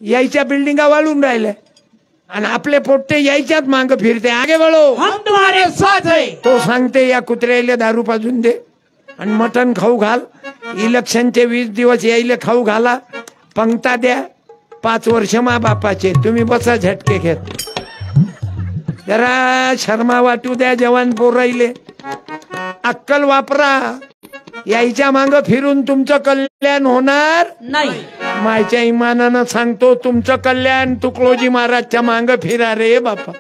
यायच्या बिल्डिंगा वाळून राहिल्या आणि आपले पोट्टे यायच्यात मांग फिरते. आगे वळो, हम तुम्हारे साथ है. तो सांगते या कुत्र्याला दारू पाजून दे आणि मटण खाऊ घाल. इलेक्शनचे 20 दिवस यायले खाऊ घाला. पंक्ता द्या. 5 वर्ष मा बापाचे. तुम्ही बसा झटके घेत. जरा शर्मा वाटू द्या जवान पोराईले. अक्कल वापरा. यायच्या मांग फिरून तुमचं कल्याण होणार नाही. मायच्या इमानानं सांगतो तुमचं कल्याण तुकडोजी महाराजच्या मांग फिरा रे बापा.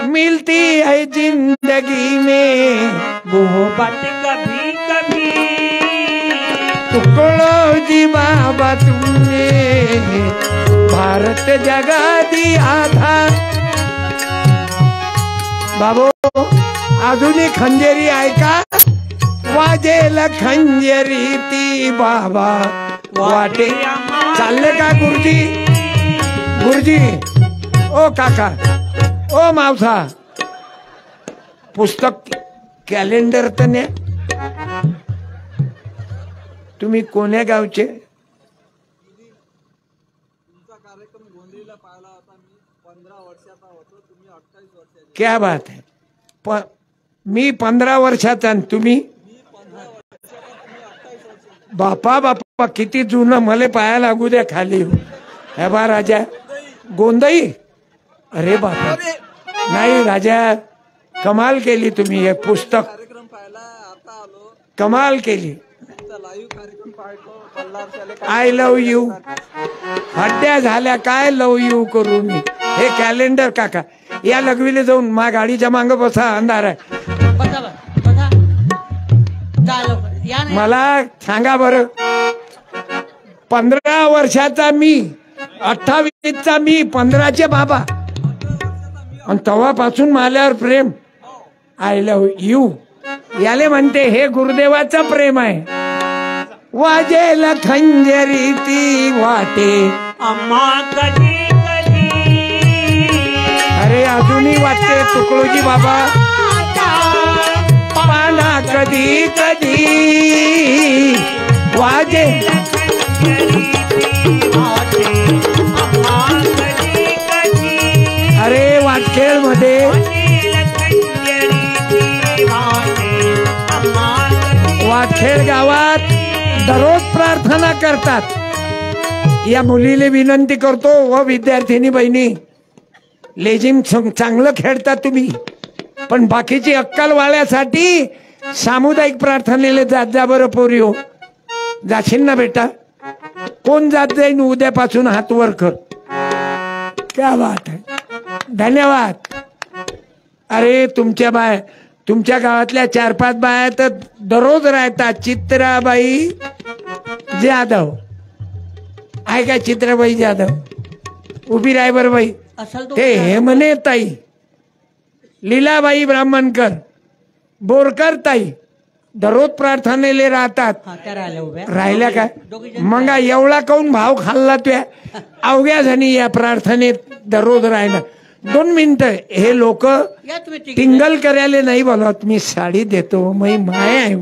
मिलती है जिंदगी में वो बात कभी कभी. तुकडोजी बाबा तुमने भारत जगा दिया था. बाबो अजूनही खंजेरी ऐका. वाजेल खंजेरी ती बाबा वाटे. चालले का गुरुजी? गुरुजी, ओ काका, ओ मावसा, पुस्तक कॅलेंडर तर न्या. तुम्ही कोण्या गावचे? क्या बात है. मी 15 वर्षाचा आणि तुम्ही? बापा बापा किती जुनं. मला पाया लागू द्या खाली. हे बा राजा गोंदई. अरे बापा, नाही राजा, कमाल केली तुम्ही. हे पुस्तक कमाल केली. I love you. हड्ड्या झाल्या काय लव यू करू मी. हे कॅलेंडर काका या लघवीले जाऊन मा गाडीच्या मांग बसा. अंधार आहे. मला सांगा बरं. 15 वर्षाचा मी, 28चा मी, 15चे बाबा, आणि तेव्हापासून माल्यावर प्रेम. आय लव यू याले म्हणते हे गुरुदेवाचं प्रेम आहे. वाजेल खंजरी ती वाटे अम्मा कधी कधी. अरे अजूनही वाटते तुकडोजी बाबा. पाना कधी कधी वाजे. अरे वाटखेळ मध्ये वाटखेळ गावात दररोज प्रार्थना करतात. या मुलीला विनंती करतो व विद्यार्थिनी बहिणी, लेझिम चांगलं खेळता तुम्ही, पण बाकीची अक्कल वाळ्यासाठी सामुदायिक प्रार्थनेला जात जा बरं पोरी. हो जाशील ना बेटा? कोण जात जाईन उद्यापासून हात वर कर. क्या बात है. धन्यवाद. अरे तुमच्या गावातल्या 4-5 बाया तर दररोज राहतात. चित्राबाई जाधव आहे का? चित्राबाई जाधव उभी राय बर बाई. ते हेमने ताई, लीलाबाई ब्राह्मणकर, बोरकर ताई दररोज प्रार्थनेले राहतात. राहिल्या काय मग? एवढा काऊन भाव खाल्ला त्या अवघ्या जणी या प्रार्थनेत दररोज राहिला. 2 मिनिटं. हे लोक टिंगल करायला नाही बोलत. मी साडी देतो, मी माय आहे.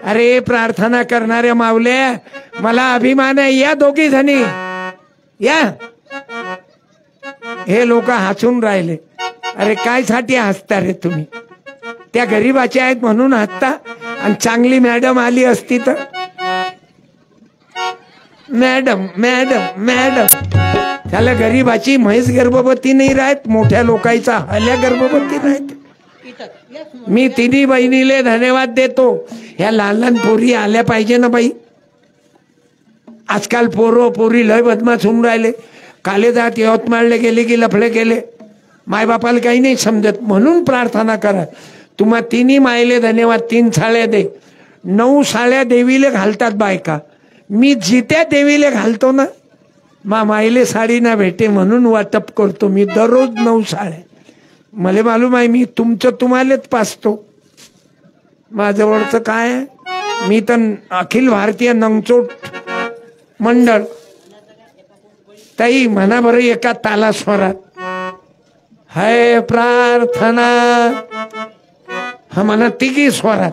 अरे प्रार्थना करणाऱ्या मावल्या, मला अभिमान आहे. या दोघी जणी या. हे लोक हसून राहिले. अरे काय साठी हसता रे तुम्ही? त्या गरीबाच्या आहेत म्हणून हसता. आणि चांगली मॅडम आली असती तर. Madam madam madam. त्याला गरीबाची म्हैस गर्भवती नाही राहत, मोठ्या लोकांचा हल्या गर्भवती राहत. मी तिन्ही बहिणीले धन्यवाद देतो. ह्या लहान लहान पोरी आल्या पाहिजे ना बाई. आजकाल पोरी लय बदमाश होऊन राहिले. काले जात यवतमाळले गेले की लफडे केले. मायबापाला काही नाही समजत. म्हणून प्रार्थना करा. तुम्हा तिन्ही मायले धन्यवाद. 3 साड्या दे. 9 साड्या देवीले घालतात बायका. मी जित्या देवीले घालतो ना, मायले साडी ना भेटे म्हणून वाटप करतो मी दररोज 9 साड्या. मला मालूम आहे मी तुमचं तुम्हालाच पाचतो. माझ्यावरचं काय आहे? मी तर अखिल भारतीय नंगचोट मंडळ. ताई म्हणा बरं एका ताला स्वरात. है प्रार्थना. हा म्हणा तिघी स्वरात.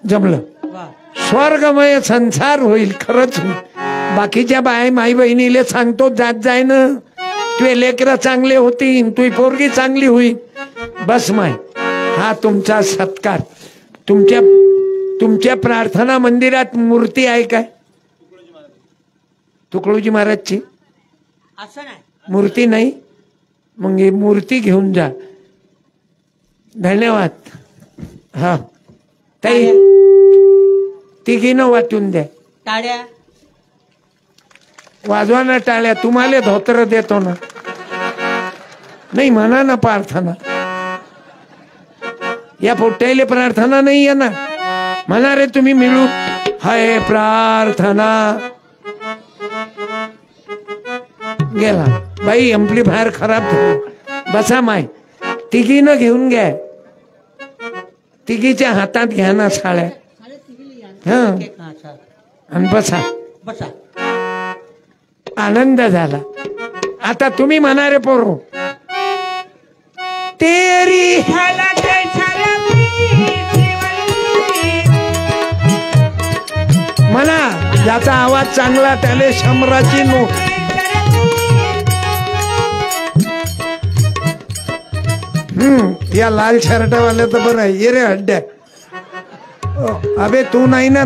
जमलं. वा स्वर्गमय संसार होईल खरंच. बाकीच्या माई बहिणीले सांगतो जात जाय ना, तुझे लेकरं चांगले होतील, तुझी पोरगी चांगली होईल. बस माय, हा तुमचा सत्कार. तुमच्या प्रार्थना मंदिरात मूर्ती आहे काय? तुकडोजी महाराजची असं नाही. मूर्ती नाही? मग ही मूर्ती घेऊन जा. धन्यवाद. हा ताई, तिघीनं वाटून द्या. टाळ्या वाजवा ना टाळ्या. तुम्हाला धोतर देतो ना. नाही म्हणा ना प्रार्थना. या पोट्याले प्रार्थना नाही आहे ना. म्हणा रे तुम्ही मिळू. हाय प्रार्थना. गेला बाई, एम्प्लिफायर खराब झाला. बसा माय, तिघीनं घेऊन घ्या. तिघीच्या हातात घ्या ना साड्या. हा आणि बसा. बसा. आनंद झाला. आता तुम्ही म्हणा रे पोरो. तेरी म्हणा. ज्याचा आवाज चांगला त्याले शंभराची नोट. या लाल शर्टवाल्या तर बरं आहे. ये रे हड्ड्या. अबे तू नाही ना,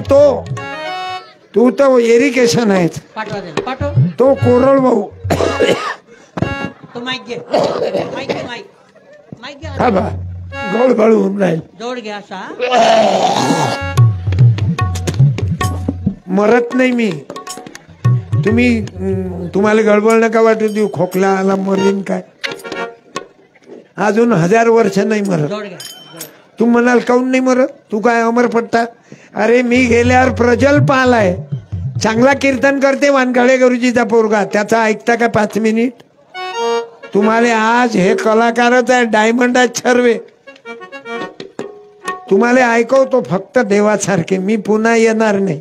तू तर एरिकेशन आहे. पाठवा दे, पाठव. तो कोरळ भाऊ. तो माईक घे. माईक घे, माईक. माईक घे. हा बा, गळबळ होऊन राहील. जोड घ्या असा. मरत नाही मी. तुम्हाला गडबड नका वाटू देऊ. खोकला आला मरीन काय? अजून 1000 वर्ष नाही मरत. जोड घ्या. तू म्हणाल काऊन नाही मरत? तू काय अमर पडता? अरे मी गेल्यावर प्रजल्प आलाय. चांगला कीर्तन करते वानखडे गुरुजीचा पोरगा. त्याचा ऐकता का 5 मिनिट? तुम्हाला आज हे कलाकारच आहे. डायमंड आहेत सर्व. तुम्हाला ऐकवतो फक्त देवासारखे. मी पुन्हा येणार नाही.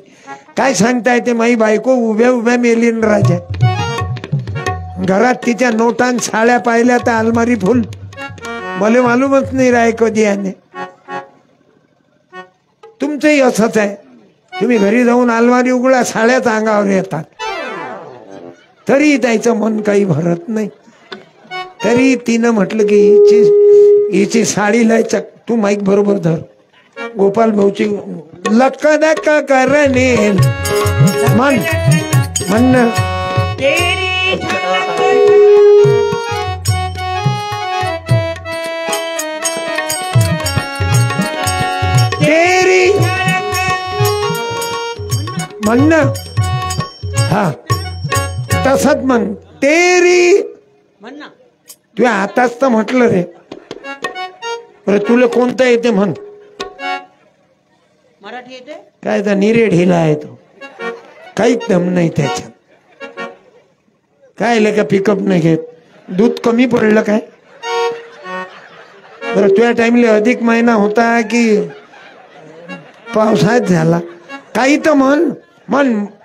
काय सांगताय ते? माई बायको उभ्या उभ्या मेलीन राजा. घरात तिच्या नोटां साड्या पाहिल्या तर अलमारी फुल. मला मालूमच नाही राय कधी याने. तुमचंही असंच आहे. तुम्ही घरी जाऊन अलमारी उघडा, साड्याच अंगावर येतात. तरी त्याचं मन काही भरत नाही. तरी तिनं म्हटलं की हिची साडी लय तू माईक बरोबर धर. गोपाल भाऊची लक्क करणे म्हणणं. म्हणणं. हा तसंच म्हण. तेरी म्हण ना. तुझ्या हाताच तर म्हटलं रे. बरं तुला कोणतं येते म्हण. मराठी येते काय तर निरे ढिला आहे तो. काहीच दम नाही त्याच्यात. काय का पिकअप नाही घेत. दूध कमी पडलं काय? बरं तुझ्या टाइमला अधिक महिना होता की पावसाळ्यात झाला? काही तर म्हण.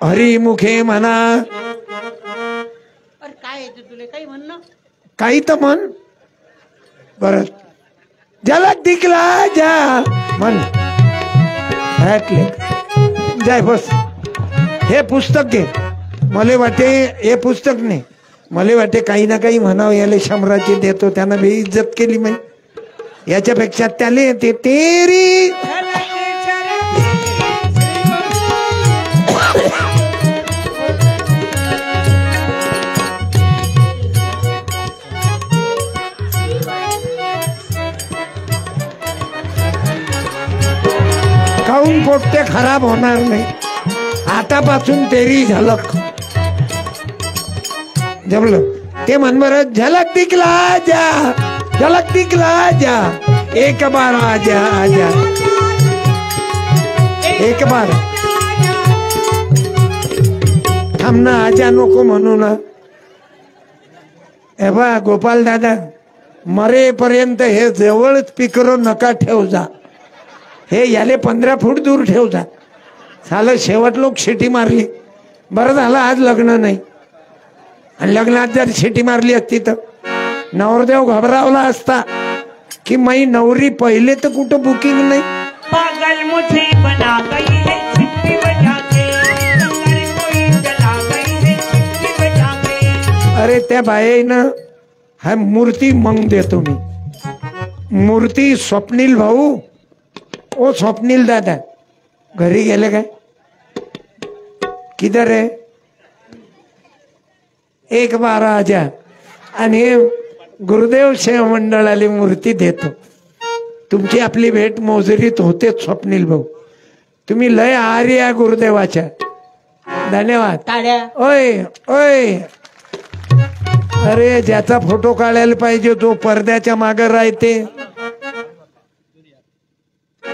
हरिमुखे म्हणा. अरे काय येते तुला? काही म्हण ना. काही तर म्हण. बरं झलक दिखला जा म्हण. जाय बस. हे पुस्तक घे. मला वाटे हे पुस्तक नाही. मला वाटे काही ना काही म्हणावं. याला शंभराची देतो. त्यानं बी इज्जत केली मी. याच्यापेक्षा त्याला येते तेरी. काऊन पोट्टे खराब होणार नाही. आतापासून तेरी झलक. जमलं ते म्हण बरं. झलक दिखला जा, झलक दिखला जा. एक बार आजा आजा. एक बार थांब ना. आजा नको म्हणू ना. हे बा गोपाल दादा, मरेपर्यंत हे जवळ स्पीकर नका ठेव जा. हे याले 15 फूट दूर ठेव जा. झालं शेवट लोक शिटी मारली. बरं झालं आज लग्न नाही. आणि लग्नात जर शिटी मारली असती तर नवरदेव घबरावला असता की माई नवरी पहिले तर कुठं बुकिंग नाही. पागल मुझे बना गई है सिक्की बजा के, लंगर कोई जला गई है सिक्की बजा के। अरे त्या बाईनं हा मूर्ती मग देतो मी मूर्ती स्वप्नील भाऊ ओ स्वप्नील दादा घरी गेले काय किधर है एक बार आजा आणि गुरुदेव सेवा मंडळाला मूर्ती देतो तुमची आपली भेट मोजरीत होते स्वप्नील भाऊ तुम्ही लय आहारी या गुरुदेवाच्या धन्यवाद टाळ्या ओय ओय अरे ज्याचा फोटो काढायला पाहिजे तो पडद्याच्या मागे राहते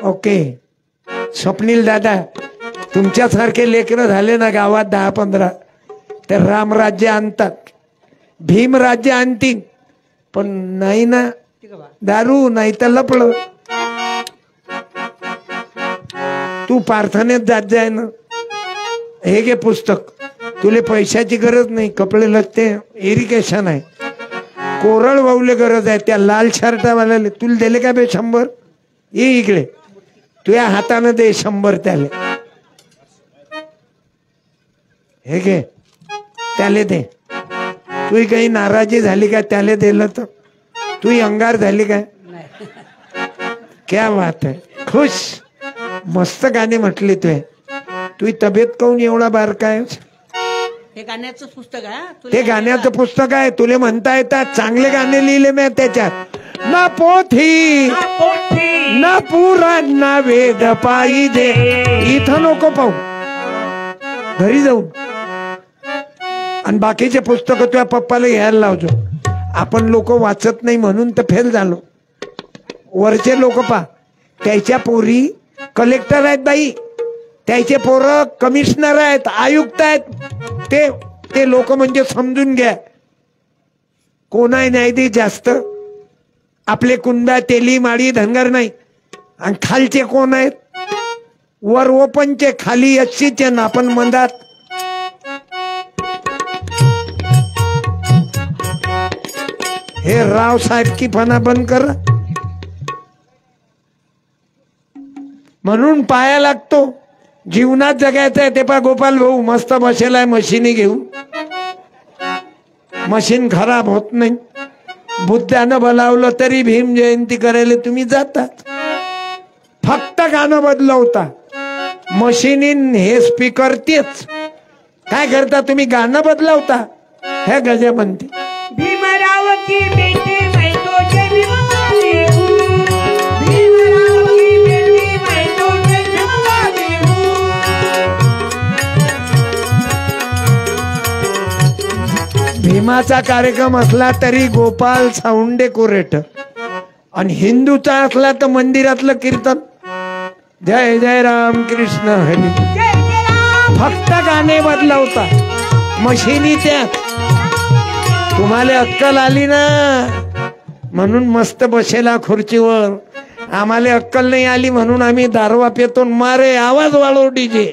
ओके स्वप्नील दादा तुमच्यासारखे लेकरं झाले ना गावात 10-15 तर रामराज्य आणतात भीमराज्य आणतील पण नाही ना दारू नाही तर लपड तू प्रार्थनेत जात जाय ना हे घे पुस्तक तुले पैशाची गरज नाही कपडे लत्ते इरिगेशन आहे कोरळ वावले गरज आहे त्या लाल शर्टावाल्याला तुला दिले का बे 100 ये इकडे तुझ्या हाताने दे 100 त्याले हे घे त्याले दे तू काही नाराजी झाली का त्याले दिलं तर तू अंगार झाली काय क्या बात है खुश मस्त गाणे म्हटली तू तब्येत काऊन एवढा बारका आहे हे गाण्याचं पुस्तक आहे ते गाण्याचं पुस्तक आहे तुले म्हणता येतात चांगले गाणे लिहिले मी त्याच्यात ना पोथी ना पुराण ना वेद पायी दे इथं नको पाहू घरी जाऊन आणि बाकीचे पुस्तक तुझ्या पप्पाला घ्यायला लावतो आपण लोक वाचत नाही म्हणून तर फेल झालो वरचे लोक पा त्याच्या पोरी कलेक्टर आहेत बाई त्याचे पोरं कमिशनर आहेत आयुक्त आहेत ते लोक म्हणजे समजून घ्या कोणाही नाही दे जास्त आपले कुंदा तेली माळी धनगर नाही आणि खालचे कोण आहेत वर ओपनचे खाली 80चे ना आपण मंदात हे राव साहेब की पणा बंद कर म्हणून पाया लागतो जीवनात जगायचं आहे ते पा गोपाल भाऊ मस्त बसेलाय मशीनी घेऊन मशीन खराब होत नाही बुद्धानं बोलावलं तरी भीम जयंती करायला तुम्ही जातात फक्त गाणं बदलवता मशीनीन हे स्पीकर तेच काय करता तुम्ही गाणं बदलवता हे गजा म्हणते भीमराव की बेटी मैं तो जन्मवाली हूँ, भीमराव की बेटी मैं तो जन्मवाली हूँ। भीमाचा कार्यक्रम असला तरी गोपाल साऊंड डेकोरेटर आणि हिंदूचा असला तर मंदिरातलं कीर्तन जय जय राम कृष्ण हरी फक्त गाणे बदलवता मशिनी त्या तुम्हाला अक्कल आली ना म्हणून मस्त बसेला खुर्चीवर आम्हाला अक्कल नाही आली म्हणून आम्ही दारवा पेतो मारे आवाज वाढव डीजे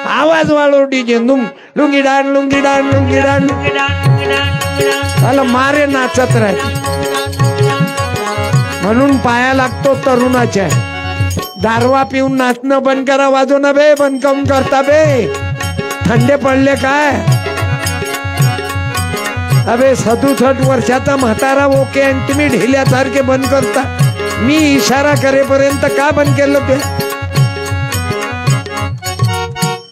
आवाज वाढव डीजे लुंगी डान लुंगी डान लुंगी डान मारे नाचत राहते म्हणून पाया लागतो तरुणाच्या दारवा पिऊन नाचणं बंद करा वाजव ना बे बंद कम करता बे थंडे पडले काय अबे 67 वर्षाचा म्हातारा ओके आणि तुम्ही ढिल्यासारखे बंद करता मी इशारा करेपर्यंत का बंद केलं ते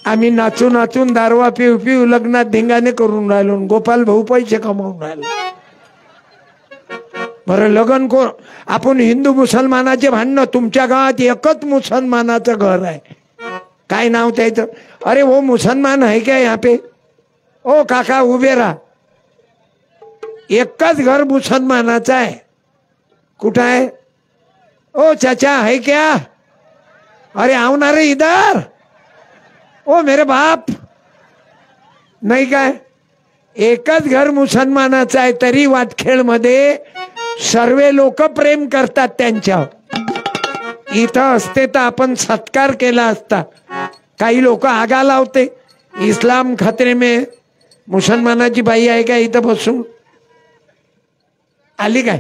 आम्ही नाचून नाचून दारवा पिऊ पिऊ लग्नात धिंगाणे करून राहिलो गोपाल भाऊ पैसे कमावून राहिलो बरं लग्न कोण आपण हिंदू मुसलमानाचे भांडणं तुमच्या गावात एकच मुसलमानाचं घर आहे काय नाव त्याचं अरे वो मुसलमान है क्या यहाँ पे ओ काका उभे राहा एकच घर मुसलमानाचं आहे कुठं आहे ओ चाचा है क्या अरे आओ ना रे इधर ओ मेरे बाप नाही काय एकच घर मुसलमानाचं आहे तरी वाटखेळ मध्ये सर्व लोक प्रेम करतात त्यांच्यावर इथं असते तर आपण सत्कार केला असता काही लोक आगा लावते इस्लाम खतरे में मुसलमानाची बाई आहे का इथं बसून आली काय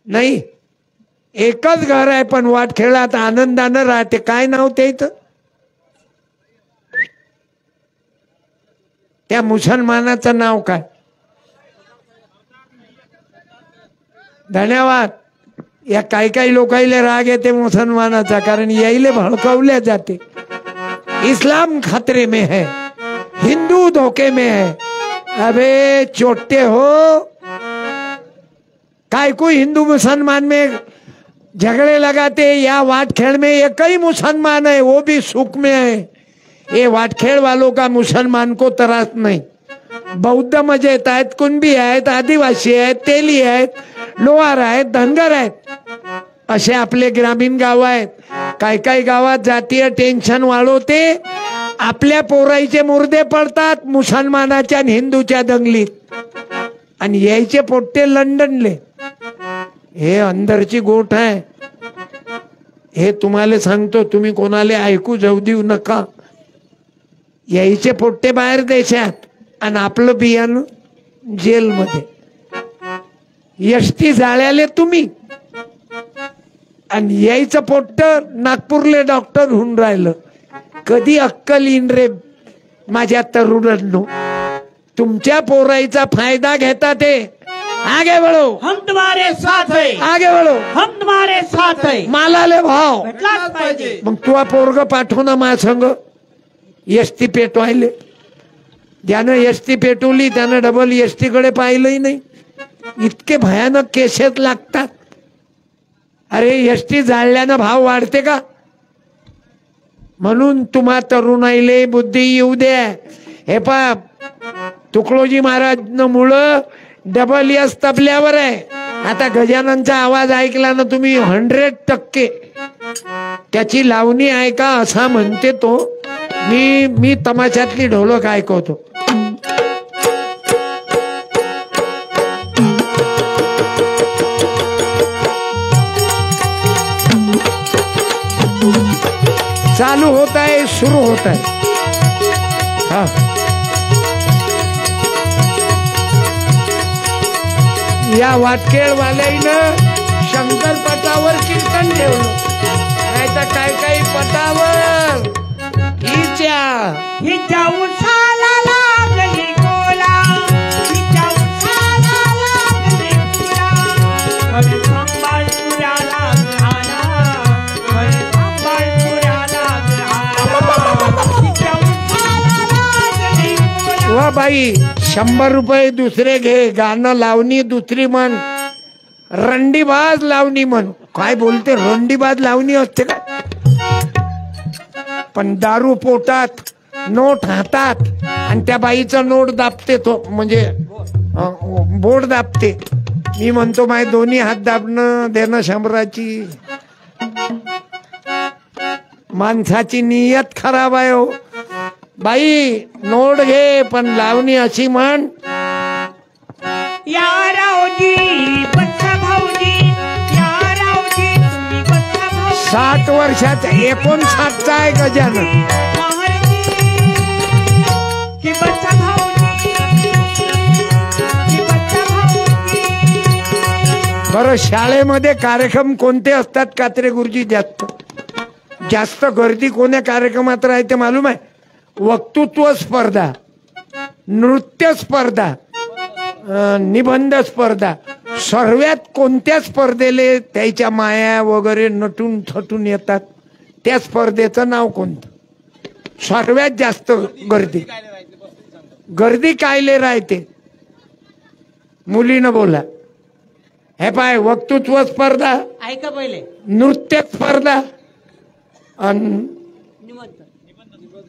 नाही एकच घर आहे पण वाटखेळात आनंदानं राहते. काय नाव त्याचं? त्या मुसलमानाचं नाव काय? धन्यवाद. या काही लोकाईले राग येते मुसलमानाचा, कारण याईले भडकवल्या जाते. इस्लाम खतरे में है, हिंदू धोखे में है. अबे चोटे हो, काय को हिंदू मुसलमान में झगड़े लगाते. या वाटखेड़ में एक ही मुसलमान है, वो भी सुख में है. ये वाटखेड़ वालों का मुसलमान को त्रास नहीं. बौद्ध मजेत आहेत, कुणबी आहेत, आदिवासी आहेत, तेली आहेत, लोहार आहेत, धनगर आहेत. असे आपले ग्रामीण गाव आहेत. काही गावात जातीय टेन्शन वाढवते. आपल्या पोराईचे मुर्दे पडतात मुसलमानाच्या आणि हिंदूच्या दंगलीत, आणि यायचे पोट्टे लंडनले. हे अंदरची गोठ आहे. हे तुम्हाला सांगतो, तुम्ही कोणाला ऐकू जाऊ देऊ नका. यायचे पोट्टे बाहेर देशात आणि आपलं बियाणं जेलमध्ये. एसटी जाळ्याले तुम्ही, आणि यायचं पोट्ट नागपूरले डॉक्टर होऊन राहिलं. कधी अक्कल येईन रे माझ्या तरुणांनो? तुमच्या पोराईचा फायदा घेता ते. आगे बढ़ो, हम तुम्हारे साथ है. आगे बढ़ो, हम तुम्हारे साथ है. मालाले भाव भेटलाच पाहिजे. मग तुला पोरग पाठवू ना माझ्या संग एसटी पेटवायले. ज्यानं एसटी पेटवली त्यानं डबल एसटी कडे पाहिलंही नाही. इतके भयानक केसेस लागतात. अरे एसटी जाळल्यानं भाव वाढते का? म्हणून तुम्हा तरुणाईले बुद्धी येऊ द्या. हे पा तुकडोजी महाराज मुळे डबल एस तबल्यावर आहे. आता गजाननचा आवाज ऐकला ना तुम्ही 100% त्याची लावणी ऐका असा म्हणते तो. मी तमाशातली ढोलक ऐकवतो. चालू होता है, शुरू होता है. हाँ, या वाटखेळ वाल्यानं शंकर पटावर कीर्तन ठेवलं, नाही तर काही पटावर हिच्या उसाला लागली गोला, हिच्या उसाला लागली फुला. हरी सांबाळपुऱ्याला घाला, हरी सांबाळपुऱ्याला घाला. हिच्या उसाला लागली गोला. वा बाई, 100 रुपये दुसरे घे. गाणं लावणी दुसरी म्हण, रंडीबाज लावणी म्हण. काय बोलते? रंडीबाज लावणी असते का? पण दारू पोटात, नोट हातात, आणि त्या बाईचा नोट दाबते तो, म्हणजे बोट दाबते. मी म्हणतो माय दोन्ही हात दाबणं देणं 100ची. माणसाची नियत खराब आहे हो. बाई नोट घे पण लावणी अशी म्हण. या रावजी बच्चा भाऊजी, या रावजी तुम्ही बच्चा भाऊजी. 60 वर्षाचा, 59चा आहे गजानन. महाराजी की बच्चा भाऊजी, की बच्चा भाऊजी. बरं, शाळेमध्ये कार्यक्रम कोणते असतात कात्रे गुरुजी? जास्त गर्दी कोण्या कार्यक्रमात राहते मालूम आहे? वक्तृत्व स्पर्धा, नृत्य स्पर्धा, निबंध स्पर्धा. सर्वात कोणत्या स्पर्धेले त्याच्या माया वगैरे नटून थटून येतात त्या स्पर्धेचं नाव कोणतं? सर्वात जास्त गर्दी कायले राहते? मुलीनं बोला. हे पाय, वक्तृत्व स्पर्धा, ऐका पहिले, नृत्य स्पर्धा,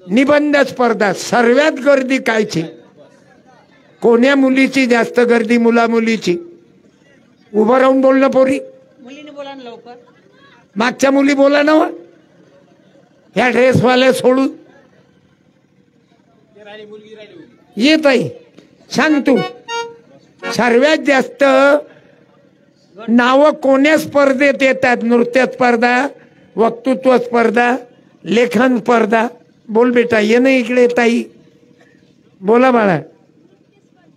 निबंध स्पर्धा. सर्वात गर्दी कायची? कोण्या मुलीची जास्त गर्दी? मुला मुलीची. उभं राहून बोलणं पोरी. मुलीने बोला ना लवकर. मागच्या मुली बोला ना. ह्या ड्रेसवाल्या सोडून येत आहे. सांग तू, सर्वात जास्त नाव कोण्या स्पर्धेत येतात? नृत्य स्पर्धा, वक्तृत्व स्पर्धा, लेखन स्पर्धा. बोल बेटा, ये ना इकडे ताई, बोला बाळा.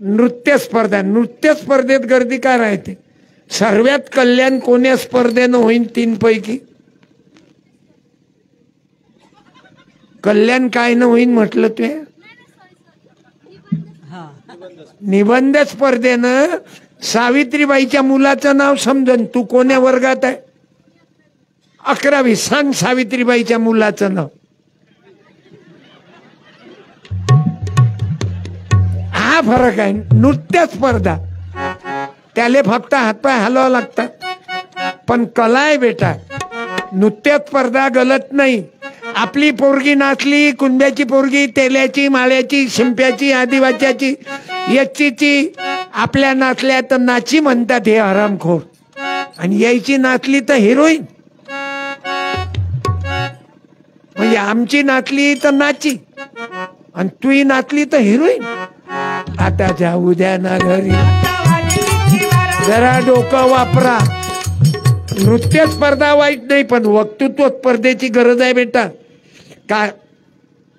नृत्य स्पर्धा. नृत्य स्पर्धेत गर्दी काय राहते? सर्वात कल्याण कोण्या स्पर्धेनं होईल 3 पैकी? कल्याण काय न होईल म्हटलं ते? निबंध स्पर्धेनं सावित्रीबाईच्या मुलाचं नाव समजन. तू कोण्या वर्गात आहे? 11वी. सांग सावित्रीबाईच्या मुलाचं नाव. हा फरक आहे. नृत्य स्पर्धा त्याले फक्त हातपाय हलवावं लागतात, पण कला आहे बेटा. नृत्य स्पर्धा गलत नाही. आपली पोरगी नाचली, कुंब्याची पोरगी, तेल्याची, माळ्याची, शिंप्याची, आदिवाच्याची, यच्चीची, आपल्या नाचल्या तर नाची म्हणतात हे हरामखोर. आणि यायची नाचली तर हिरोईन. म्हणजे आमची नाचली तर नाची आणि तुही नाचली तर हिरोईन. आता जाऊ द्या ना घरी, जरा डोकं वापरा. नृत्य स्पर्धा वाईट नाही, पण वक्तृत्व स्पर्धेची गरज आहे बेटा. का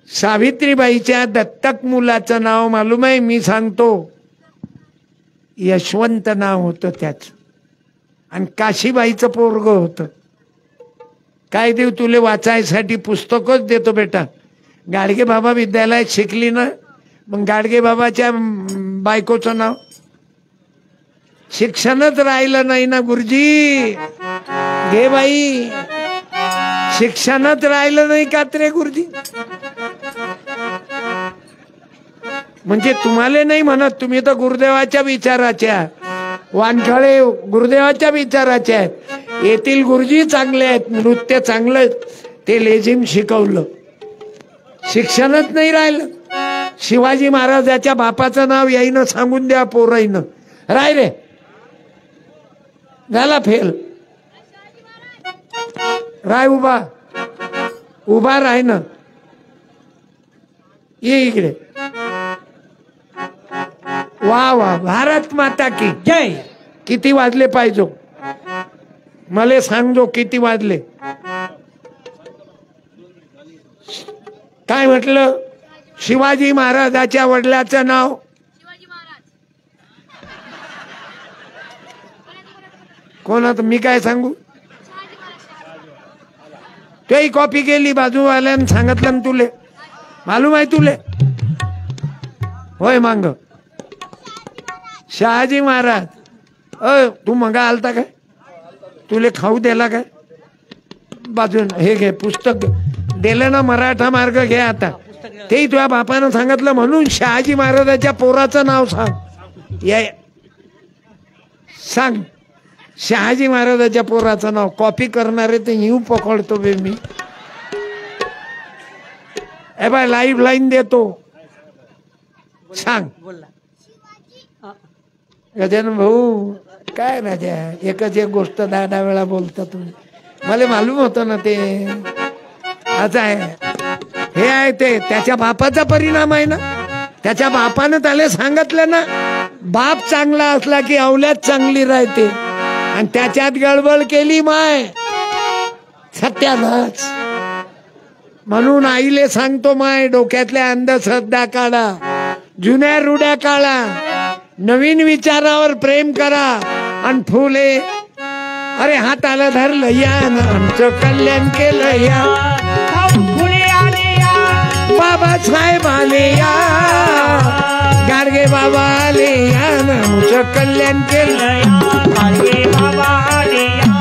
सावित्रीबाईच्या दत्तक मुलाचं नाव मालूम आहे? मी सांगतो, यशवंत नाव होतं त्याच. आणि काशीबाईचं पोरग होतं. काय देऊ तुले वाचायसाठी? पुस्तकच देतो बेटा. गाडगे बाबा विद्यालयात शिकली ना, मग गाडगे बाबाच्या बायकोचं नाव? शिक्षणच राहिलं नाही ना गुरुजी. घे बाई, शिक्षणच राहिलं नाही का रे गुरुजी? म्हणजे तुम्हाला नाही म्हणत, तुम्ही तर गुरुदेवाच्या विचाराच्या, वानखळे गुरुदेवाच्या विचाराचे आहेत. येथील गुरुजी चांगले आहेत, नृत्य चांगलं, ते लेझिम शिकवलं. शिक्षणच नाही राहिलं. शिवाजी महाराजाच्या बापाचं नाव याईनं सांगून द्या पोराईनं. राय रे, झाला फेल. राय उभा, उभा राय ना. ये इकडे. वा वा, भारत माता की जय. किती वाजले पाहिजे? मला सांगजो किती वाजले. काय म्हटलं? शिवाजी महाराजाच्या वडिलाचं नाव? कोण? आता मी काय सांगू? तेही कॉपी केली बाजूवाल्यानं सांगितलं ना तुले. मालूम आहे तुले? होय मांग शहाजी महाराज. तू मगा आलता काय? तुले खाऊ दिला काय? बाजून हे घे पुस्तक दिलं ना, मराठा मार्ग घे. आता ते तुझ्या बापानं सांगितलं म्हणून शहाजी महाराजाच्या पोराचं नाव सांग. या सांग शहाजी महाराजाच्या पोराचं नाव. कॉपी करणारे ते येऊ पकडतो बे मी. ए बाय, लाईव्ह लाईन देतो. सांग गजानन भाऊ. काय राजा, एकच एक गोष्ट 10 वेळा बोलता तुम्ही. मला मालूम होतं ना ते. असं आहे, हे आहे ते त्याच्या बापाचा परिणाम आहे ना. त्याच्या बापानं त्याला सांगितलं ना, बाप चांगला असला की अवल्यात चांगली राहते. आणि त्याच्यात गडबड केली माय, सत्यानाश. म्हणून आईले सांगतो, माय डोक्यातल्या अंधश्रद्धा काढा, जुन्या रूढ्या काढा, नवीन विचारावर प्रेम करा. आणि फुले अरे हाताला धरलं या, आमचं कल्याण केलं या. फुले आले या, बाबासाहेब आले या, गाडगे बाबा आले या, आमचं कल्याण केलं या. गाडगे बाबा आले या,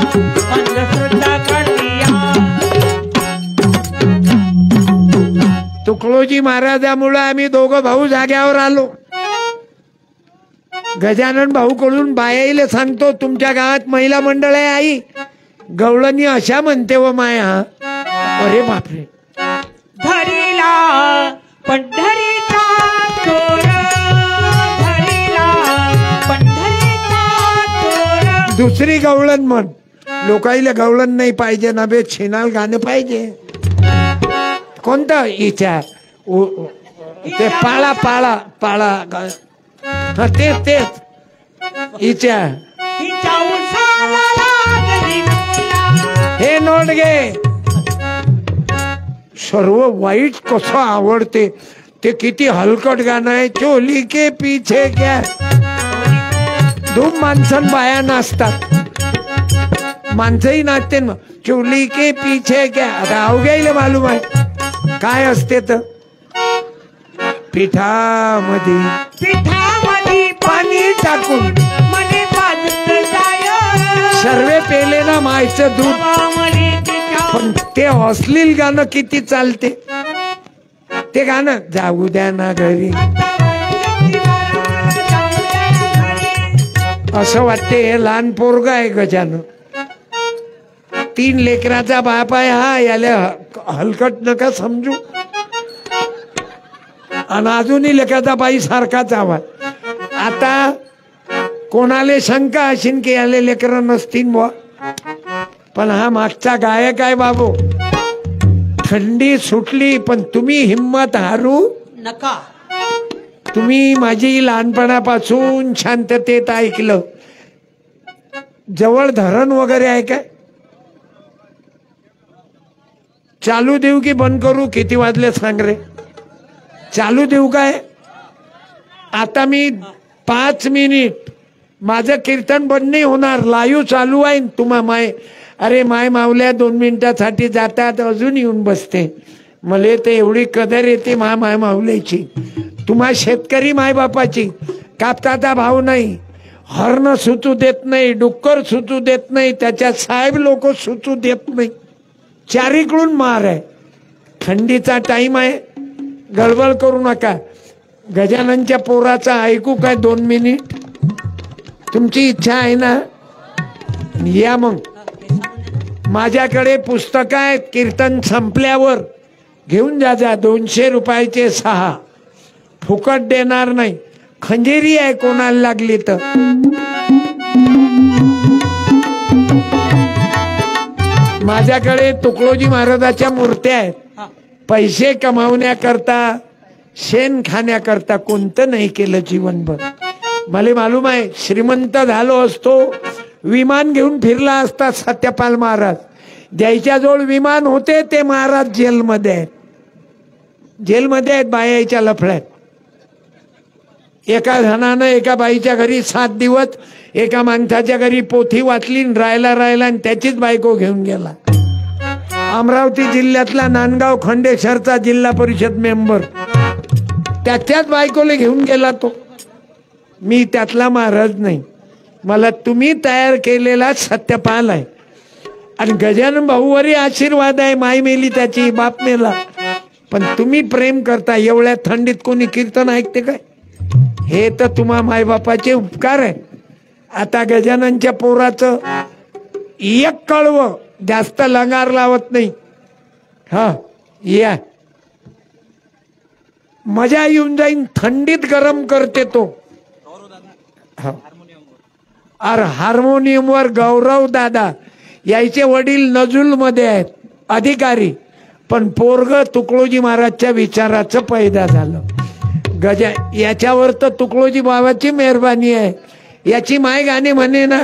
अंधश्रद्धा काढली या. तुकडोजी महाराजामुळे आम्ही दोघं भाऊ जाग्यावर आलो. गजानन भाऊ कडून बायाईले सांगतो, तुमच्या गावात महिला मंडळ आहे आई, गवळणी अशा म्हणते व माया. अरे बापरे. धरीला पंढरीचा चोर, धरीला पंढरीचा चोर. दुसरी गवळण म्हण. लोकाईला गवळण नाही पाहिजे ना बे, छिनाल गाणं पाहिजे. कोणतं? इच्छा ते पाळा पाळा पाळा. हा तेच तेच इच्छा. तिच्या उसाला लागली मुला. हे नोट घे. सर्व वाईट कसं आवडते ते. किती हलकट गाणं आहे. चोली के पीछे क्या धूम माणसं बाया नाचतात, माणसंही नाचते ना. चुली के पीछे क्या, आता अवघ्याला मालूम आहे काय असते तर. पिठामध्ये पाणी टाकून मने पाजत जाय, सर्वे पेले ना मायचं दूध. पण ते अश्लील गाणं किती चालते. ते गाणं जाऊ द्या ना घरी, असं वाटते हे लहान पोरग आहे गजानं. 3 लेकराचा बाप आहे हा, याला हलकट नका समजू. आणि अजूनही लेकराचा बाई सारखाच आवाज. आता कोणाले शंका असेल की याले लेकर नसतील बुवा, पण हा मागचा गायक आहे बाबू. थंडी सुटली पण तुम्ही हिम्मत हारू नका. तुम्ही माझी लहानपणापासून शांततेत ऐकलं. जवळ धरण वगैरे आहे काय? चालू देऊ की बंद करू? किती वाजले सांग रे. चालू देऊ काय? आता मी 5 मिनिट, माझं कीर्तन बंद नाही होणार, लाईव्ह चालू आहे. तुम्हा माय, अरे माय मावल्या 2 मिनिटासाठी जातात, अजून येऊन बसते. मला तर एवढी कदर येते माय मावल्याची. तुम्हा शेतकरी मायबापाची कापताचा भाव नाही, हरण सुचू देत नाही, डुक्कर सुचू देत नाही, त्याच्यात साहेब लोक सुचू देत नाही. चारीकडून मार आहे. थंडीचा टाइम आहे, गडबड करू नका. गजाननच्या पोराचा ऐकू काय 2 मिनिट? तुमची इच्छा आहे ना? या मग. माझ्याकडे पुस्तक आहेत, कीर्तन संपल्यावर घेऊन जा. 200 रुपयाचे 6, फुकट देणार नाही. खंजेरी आहे कोणाला लागली तर. माझ्याकडे तुकडोजी महाराजाच्या मूर्त्या आहेत. पैसे कमावण्याकरता, शेण खाण्याकरता कोणतं नाही केलं जीवनभर. मला मालूम आहे, श्रीमंत झालो असतो, विमान घेऊन फिरला असता सत्यपाल महाराज. ज्याच्याजवळ विमान होते ते महाराज जेलमध्ये आहेत. जेलमध्ये आहेत बायाच्या लफड्यात. एका जणानं एका बाईच्या घरी 7 दिवस एका माणसाच्या घरी पोथी वाचली, राहिला आणि त्याचीच बायको घेऊन गेला. अमरावती जिल्ह्यातला नांदगाव खंडेश्वरचा जिल्हा परिषद मेंबर, त्याच्याच बायकोले घेऊन गेला तो. मी त्यातला महाराज नाही, मला तुम्ही तयार केलेला सत्यपाल आहे. आणि गजानन भाऊवरही आशीर्वाद आहे. माय मेली त्याची, बाप मेला, पण तुम्ही प्रेम करता. एवढ्या थंडीत कोणी कीर्तन ऐकते काय? हे तर तुम्हा मायबापाचे उपकार आहे. आता गजाननच्या पोराचं एक कळवं, जास्त लंगार लावत नाही. हा या, मजा येऊन जाईन. थंडीत गरम करते तो. अरे हार्मोनियमवर गौरव दादा, यायचे वडील नजुल मध्ये आहेत, अधिकारी, पण पोरग तुकडोजी महाराजच्या विचाराचं पैदा झालं. याच्यावर तर तुकडोजी बाबाची मेहरबानी आहे. याची माय गाणे म्हणे ना,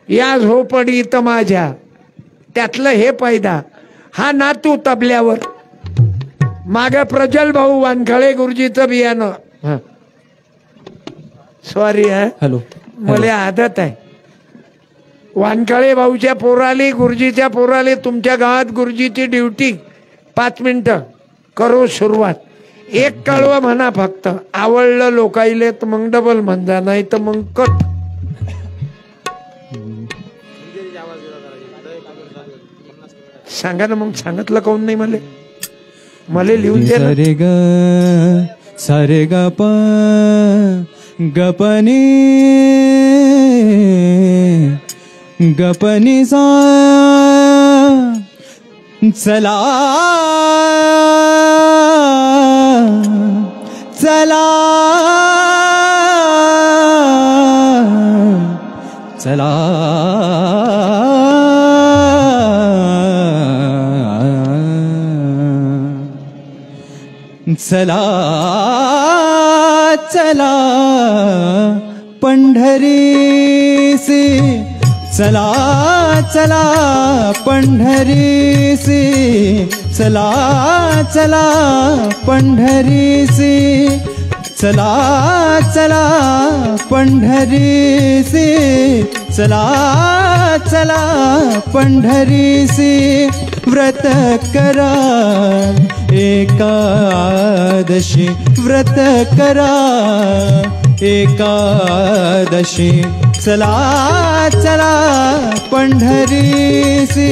या झोपडी तर माझ्या, त्यातलं हे पैदा. हा नातू तबल्यावर. माग प्रज्वल भाऊ वानखळे गुरुजीचं बियाणं. सॉरी हा, हॅलो, मला आदत आहे. वानखळे भाऊच्या पोराले, गुरुजीच्या पोराले, तुमच्या गावात गुरुजीची ड्युटी 5 मिनिटं करू सुरुवात. एक कळवं म्हणा फक्त, आवडलं लोकाईले तर मग डबल म्हणजा, नाही तर मग कट. सांगा ना मग. सांगितलं काऊन नाही मला? मला लिहून दे. सारे ग सारे ग प गपनी गपनी सा चला चला चला चला चला पंढरीसी, चला चला पंढरीसी, चला चला पंढरीसी, चला चला पंढरीसी, चला चला पंढरीसी, व्रत करा एकादशी, व्रत करा एकादशी, चला चला पंढरीसी,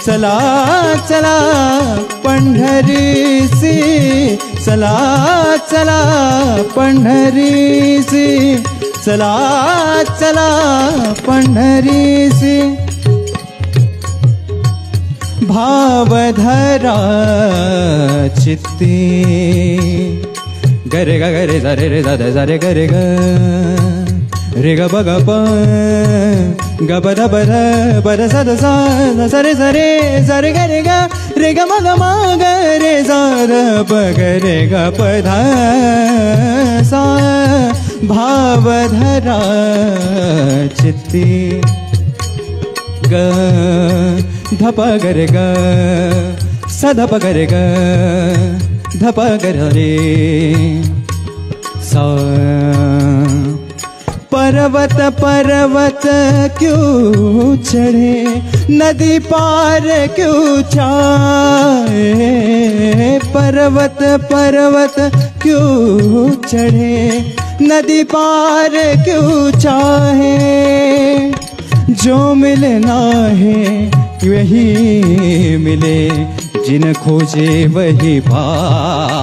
चला चला पंढरीसी, चला चला पंढरीसी, चला चला पंढरीसी. भावधरा चित्ती, गरे ग गरे जरे रे ज जरे गरे ग रे ग ब ग प ग ब द ब ध ब द स द स रे रे जरे गरे ग रे ग म ग म ग रे ज द ब ग रे ग प ध सा. भावधरा चित्ती ग धप गरे ग स धप गरे ग धप गर रे सा. पर्वत पर्वत क्यों चढ़े, नदी पार क्यों जाए, पर्वत पर्वत क्यों चढ़े, नदी पार क्यों चाहे, जो मिलना है वही मिले, जिन खोजे वही पाओ.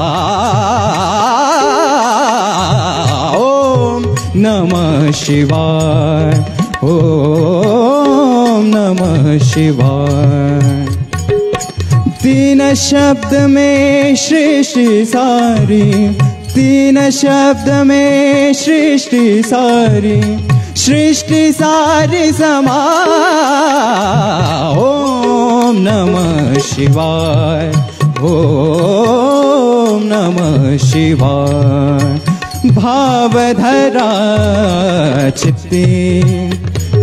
ओम नमः शिवाय, ओम नमः शिवाय. तीन शब्द में सृष्टि सारी, तीन शब्द में सृष्टि सारी, सृष्टि सारी समा. ओम नमः शिवाय, ओम नमः शिवाय. भावधरा चित्ती,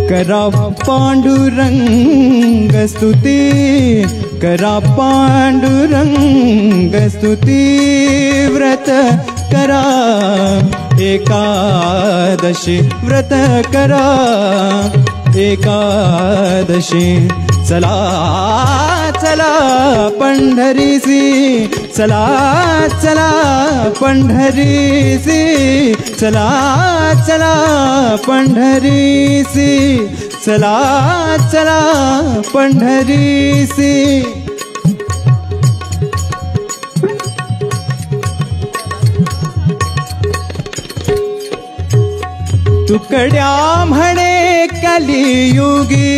करा पांडुरंग स्तुति, करा पांडुरंग स्तुति, व्रत करा एकादशी, व्रत करा एकादशी. चला चला पंढरीसी, चला चला पंढरीसी, चला चला पंढरीसी, चला चला पंढरीसी. तुकड्या म्हणे कलियुगी,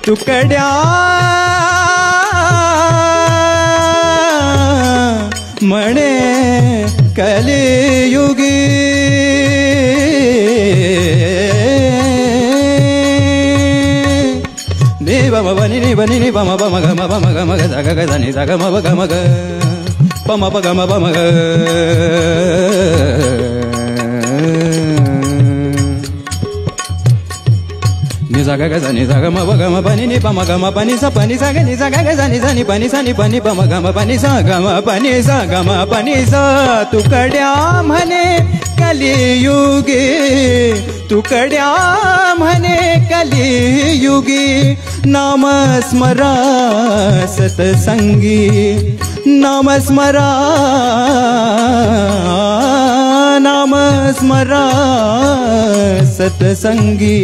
तुकड्या म्हणे कलियुगी, बम बनी नि बनी नि बम बम ग म बम ग म ग ग ग नि ग म ग म ग पम प ग म बम ग नि ग ग नि ग म ग म बनी नि बम ग म बनी स पनि स ग नि ग ग नि नि पनि स नि पनि बम ग म बनी स ग म पनि स ग म पनि स. तुकड्या म्हणे कलियुगी, तुकड्या म्हणे कलियुगी, नाम स्मरा सतसंगी, नाम स्मरा, नाम स्मरा सतसंगी,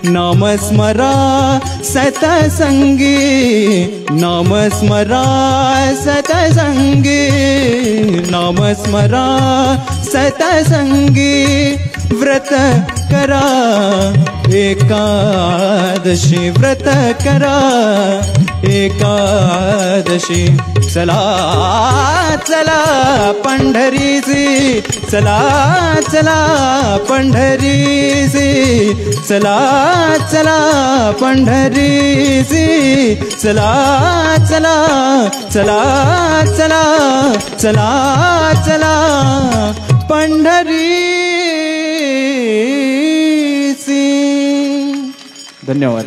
नाम स्मरा सतसंगी, नाम स्मरा सतसंगी, नाम स्मरा सतसंगी. व्रत करा एकादशी, व्रत करा एकादशी. चला चला पंढरीसी, चला चला पंढरीसी, चला चला पंढरीसी, चला चला चला चला चला चला पंढरीसी. धन्यवाद.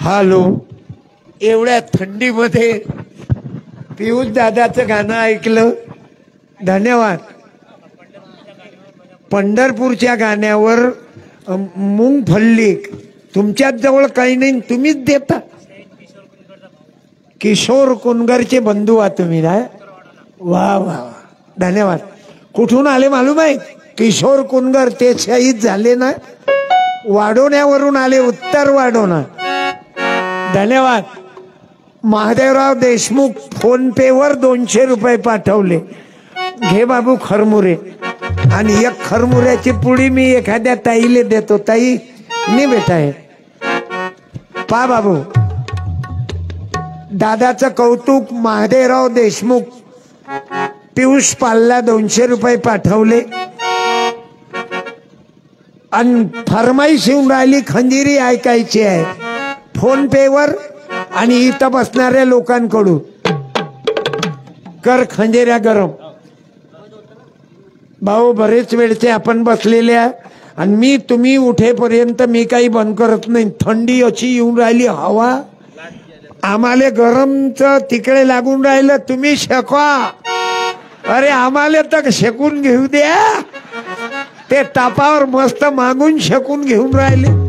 हॅलो, एवढ्या थंडीमध्ये पियुष दादाचं गाणं ऐकलं, धन्यवाद. पंढरपूरच्या गाण्यावर मुंगफल्ली तुमच्याच जवळ काही नाही, तुम्हीच देता. किशोर कुनगरचे बंधू आहात तुम्ही ना? वा वा वा, धन्यवाद. कुठून आले मालूम आहे? किशोर कुनगर ते शहीद झाले ना, वाढवण्यावरून आले, उत्तर वाढवणं. धन्यवाद. महादेवराव देशमुख फोन पे वर 200 रुपये पाठवले. घे बाबू खरमुरे. आणि एक खरमुऱ्याची पुडी मी एखाद्या ताईले देतो. ताई नाही बेटा आहे पा बाबू. दादाचं कौतुक. महादेवराव देशमुख पियुष पालला 200 रुपये पाठवले. आणि फरमाईश येऊन राहिली, खंजिरी ऐकायची आहे फोन पे वर आणि इथं बसणाऱ्या लोकांकडून. कर खंजिऱ्या गरम भाऊ. बरेच वेळचे आपण बसलेल्या आणि मी तुम्ही उठेपर्यंत मी काही बंद करत नाही. थंडी अशी येऊन राहिली, हवा आम्हाला गरमचं तिकडे लागून राहिलं, तुम्ही शेकवा. अरे आम्हाला तर शेकून घेऊ द्या. ते तापावर मस्त मागून शेकून घेऊन राहिले.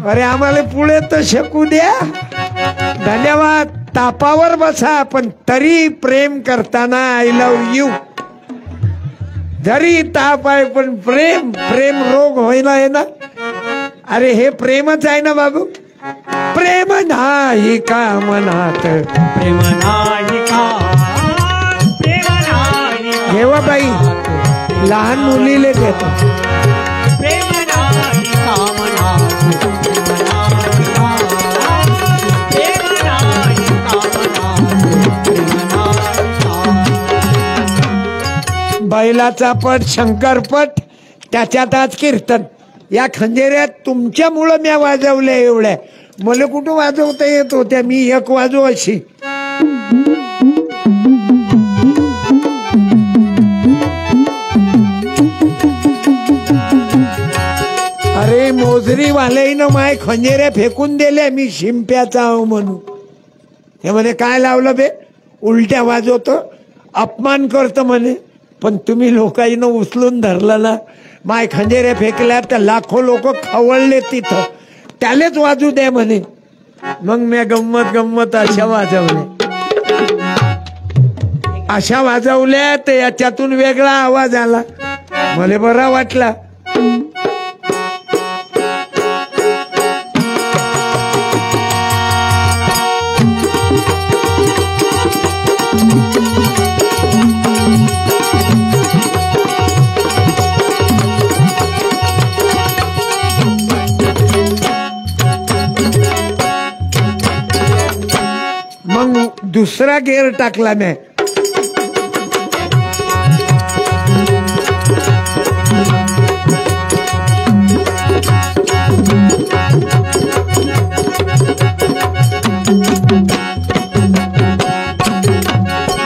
अरे आम्हाला पुढे तर शेकू द्या. धन्यवाद. तापावर बसा पण तरी प्रेम करताना आय लव्ह यू. जरी ताप आहे पण प्रेम. प्रेम रोग होईना आहे ना. अरे हे प्रेमच आहे ना बाबू. प्रेम नाही का मनात, प्रेम नाही का, प्रेम नाही का. घेवा बाई, लहान मुलीले देतो. प्रेम नाही का मनात, प्रेम नाही का, प्रेम नाही का मनात, प्रेम नाही का. बैलाचा पट, शंकरपट, त्याच्यात आज कीर्तन. या खंजेऱ्यात तुमच्यामुळं म्या वाजवल्या एवढ्या. मला कुठं वाजवता येत होत्या, मी एक वाजव अशी. अरे मोजरीवाल्यानं माय खंजेऱ्या फेकून दिल्या, मी शिंप्याचा आहो म्हणून. हे म्हणे काय लावलं बे, उलट्या वाजवतो, अपमान करतो म्हणे. पण तुम्ही लोकांना उचलून धरलं ना, माय खंजेऱ्या फेकल्या तर लाखो लोक खवळले तिथं, त्यालेच वाजू द्या म्हणे. मग मी गंमत गंमत अशा वाजवल्या, अशा वाजवल्या तर याच्यातून वेगळा आवाज आला, मला बरा वाटला. मग दुसरा गेअर टाकला मी.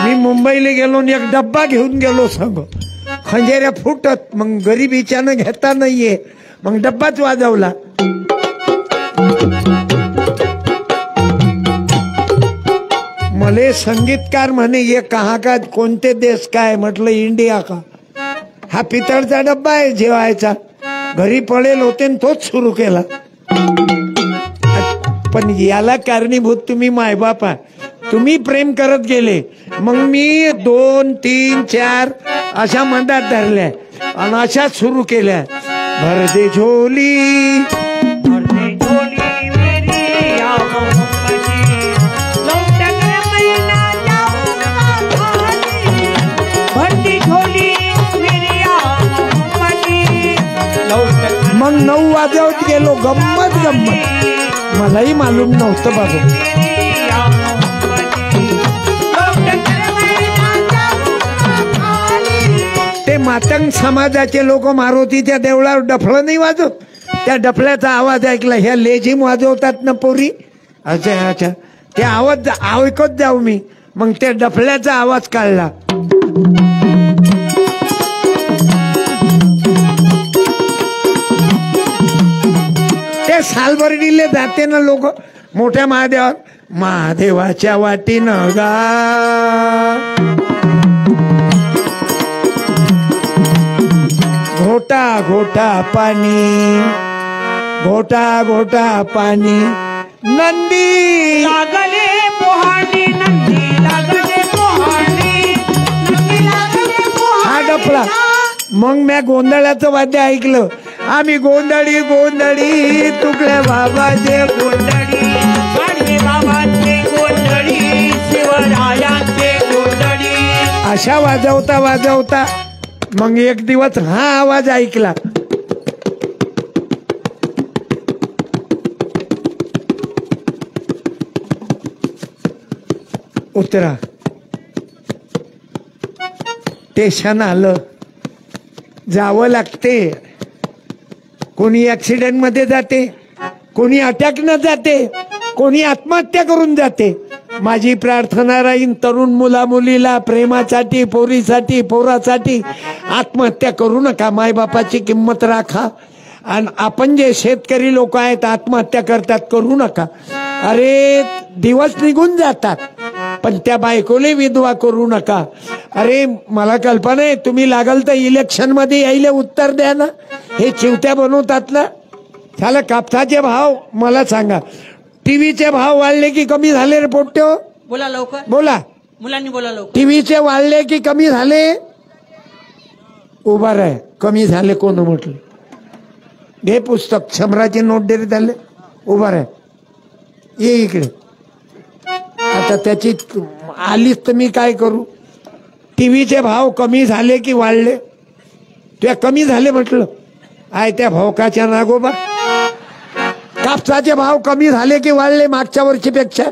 मी मुंबईला गेलो आणि एक डब्बा घेऊन गेलो संग. खंजेऱ्या फुटत, मग गरिबीच्यानं घेता नाहीये, मग डब्बाच वाजवला. मले संगीतकार म्हणे ये कहा का, कोणते देश काय? म्हटलं इंडिया का. हा पितळचा डब्बा आहे जेवायचा, घरी पडेल होते तोच सुरू केला. पण याला कारणीभूत तुम्ही मायबापा. तुम्ही प्रेम करत गेले, मग मी 2, 3, 4 अशा मंदात धरल्या आणि अशा सुरू केल्या. भर दे झोली, भर दे झोली मेरी या मोहब्बती, लौटक महीना जाऊंगा खाली. भर दे झोली मेरी या मोहब्बती, लौटक. मग 9 वाजवत गेलो. गंमत गंमत, मलाही मालूम नव्हतं बाबू. ते मातंग समाजाचे लोक मारुतीच्या देवळावर डफळं नाही वाजवत, त्या डफळ्याचा आवाज ऐकला. ह्या लेझिम वाजवतात ना पोरी, अच्छा अच्छा, ते आवाज ऐकत जाऊ मी. मग त्या डफळ्याचा आवाज काढला. ते सालबर्डीले जाते ना लोक, मोठ्या महादेवावर महादेवाच्या वाटीनं गा घोटा घोटा पाणी घोटा घोटा पाणी नंदी लागले पोहाणी नंदी लागले पोहाणी नंदी लागले हा पोहाणी डपला. मग म्या गोंधळाचं वाद्य ऐकलं. आम्ही गोंधळी गोंधळी तुकड्या बाबाचे गोंधळी गाडगे बाबांचे गोंधळी शिवरायांचे गोंधळी. अशा वाजवता वाजवता मग एक दिवस हा आवाज ऐकला. उतरा. स्टेशन आलं, जावं लागते. कोणी ऍक्सिडेंट मध्ये जाते, कोणी अटॅकनं जाते, कोणी आत्महत्या करून जाते. माझी प्रार्थना राहीन तरुण मुला मुलीला प्रेमासाठी पोरीसाठी पोरासाठी आत्महत्या करू नका. मायबापाची किंमत राखा. आणि आपण जे शेतकरी लोक आहेत आत्महत्या करतात करू नका. अरे दिवस निघून जातात पण त्या बायकोले विधवा करू नका. अरे मला कल्पना आहे तुम्ही लागल तर इलेक्शन मध्ये यायला उत्तर द्या ना. हे चिवत्या बनवतात ना. झालं कापसाचे भाव मला सांगा. टीव्हीचे भाव वाढले की कमी झाले रे पोट्यो? बोला लवकर बोला. मुलांनी बोला लवकर. टीव्हीचे वाढले की कमी झाले? उभा राह. कमी झाले कोण म्हटलं? घे पुस्तक. शंभराची नोट दे रे त्याले. उभा राह. ये इकडे. आता त्याची आलीच तर मी काय करू? टीव्हीचे भाव कमी झाले की वाढले? त्या कमी झाले म्हटलं. आय त्या भावकाच्या नागोबा. कापसाचे भाव कमी झाले की वाढले मागच्या वर्षीपेक्षा?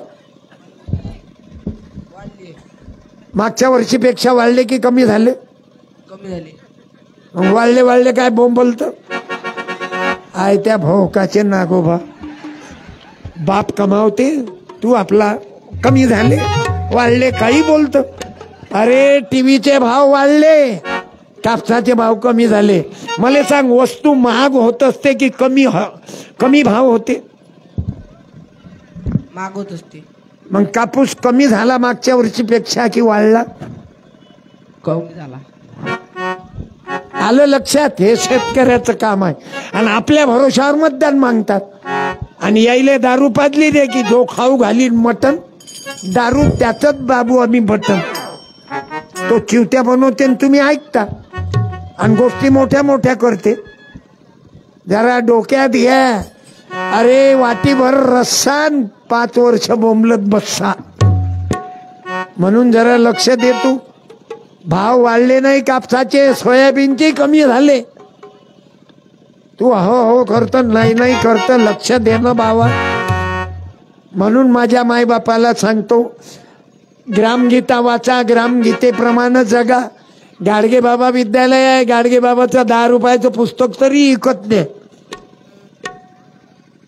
मागच्या वर्षीपेक्षा वाढले की कमी झाले? कमी झाले. वाढले वाढले काय बोंबलत? आय त्या भावकाचे नागोबा. बाप कमावते तू आपला. कमी झाले वाढले काही बोलत. अरे टीव्हीचे भाव वाढले कापसाचे भाव कमी झाले. मला सांग वस्तू महाग होत असते की कमी भाव होते? मागवत असते. मग कापूस कमी झाला मागच्या वर्षीपेक्षा की वाढला? कमी झाला. आलं लक्षात? हे शेतकऱ्याचं काम आहे. आणि आपल्या भरोशावर मतदान मागतात. आणि यायले दारू पाजली रे की जो खाऊ घालीन मटन दारू त्याच बाबू आम्ही बटन. तो चिवत्या बनवते आणि तुम्ही ऐकता आणि गोष्टी मोठ्या मोठ्या करते. जरा डोक्यात घ्या. अरे वाटीभर रस्सा 5 वर्ष बोंबलत बस्सा. म्हणून जरा लक्ष देतो. भाव वाढले नाही कापसाचे. सोयाबीनचे कमी झाले. तू हो हो करत नाही नाही करत. लक्ष देणं बाबा. म्हणून माझ्या मायबापाला सांगतो ग्रामगीता वाचा. ग्रामगीतेप्रमाणे जगा. गाडगे बाबा विद्यालय आहे. गाडगे बाबाचं 10 रुपयाचं पुस्तक तरी विकत दे.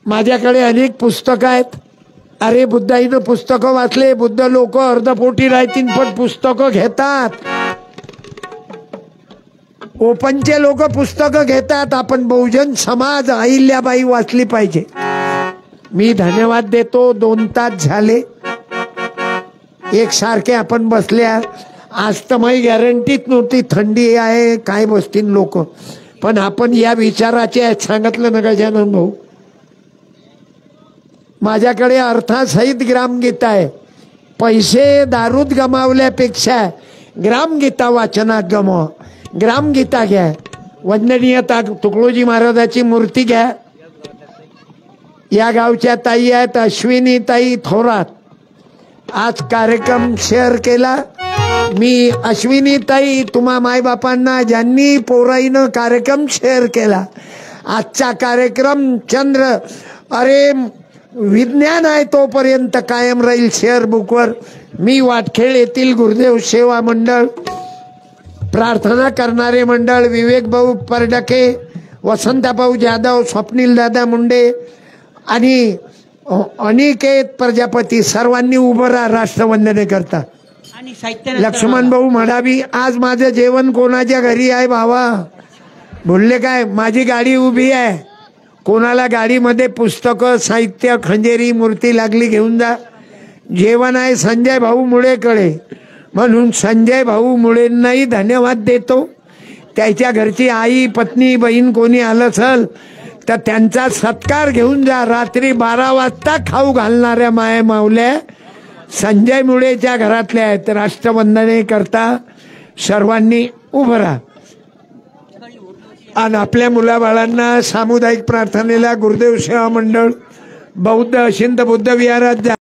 माझ्याकडे अनेक पुस्तकं आहेत. अरे बुद्धाईनं पुस्तकं वाचले. बुद्ध लोक अर्धपोटी राहतील पण पुस्तकं घेतात. ओपनचे लोक पुस्तकं घेतात. आपण बहुजन समाज अहिल्याबाई वाचली पाहिजे. मी धन्यवाद देतो. 2 तास झाले एकसारखे आपण बसल्या. आज तर माझी गॅरंटीच नव्हती. थंडी आहे काय बसतील लोक. पण आपण या विचाराचे आहेत. सांगितलं ना गजानन भाऊ. माझ्याकडे अर्थासहित ग्रामगीता आहे. पैसे दारूत गमावल्यापेक्षा ग्रामगीता वाचनात गमावा. ग्रामगीता घ्या. वंदनीय तुकडोजी महाराजाची मूर्ती घ्या. या गावच्या ताई आहेत अश्विनी ताई थोरात. आज कार्यक्रम शेअर केला मी. अश्विनी ताई तुम्हा मायबापांना ज्यांनी पोराईनं कार्यक्रम शेअर केला. आजचा कार्यक्रम चंद्र अरे विज्ञान आहे तोपर्यंत कायम राहील शेअर बुकवर. मी वाटखेळ येथील गुरुदेव सेवा मंडळ प्रार्थना करणारे मंडळ विवेक भाऊ परडके वसंतभाऊ जाधव स्वप्नील दादा मुंडे आणि अनिकेत प्रजापती सर्वांनी उभं राहा राष्ट्रवंदने करता. आणि साहित्य लक्ष्मण भाऊ म्हणावी आज माझं जेवण कोणाच्या घरी आहे भावा? बोलले काय माझी गाडी उभी आहे. कोणाला गाडीमध्ये पुस्तकं साहित्य खंजेरी मूर्ती लागली घेऊन जा. जेवण आहे संजय भाऊ मुळेकडे, म्हणून संजय भाऊ मुळेंनाही धन्यवाद देतो. त्याच्या घरची आई पत्नी बहीण कोणी आलं असेल तर त्यांचा सत्कार घेऊन जा. रात्री 12 वाजता खाऊ घालणाऱ्या माया माऊल्या संजय मुळेच्या घरातल्या आहेत. राष्ट्रवंदने करता सर्वांनी उभं राहा आणि आपल्या मुलाबाळांना सामुदायिक प्रार्थनेला गुरुदेव सेवा मंडळ बौद्ध अशिंद बुद्ध विहारात जा.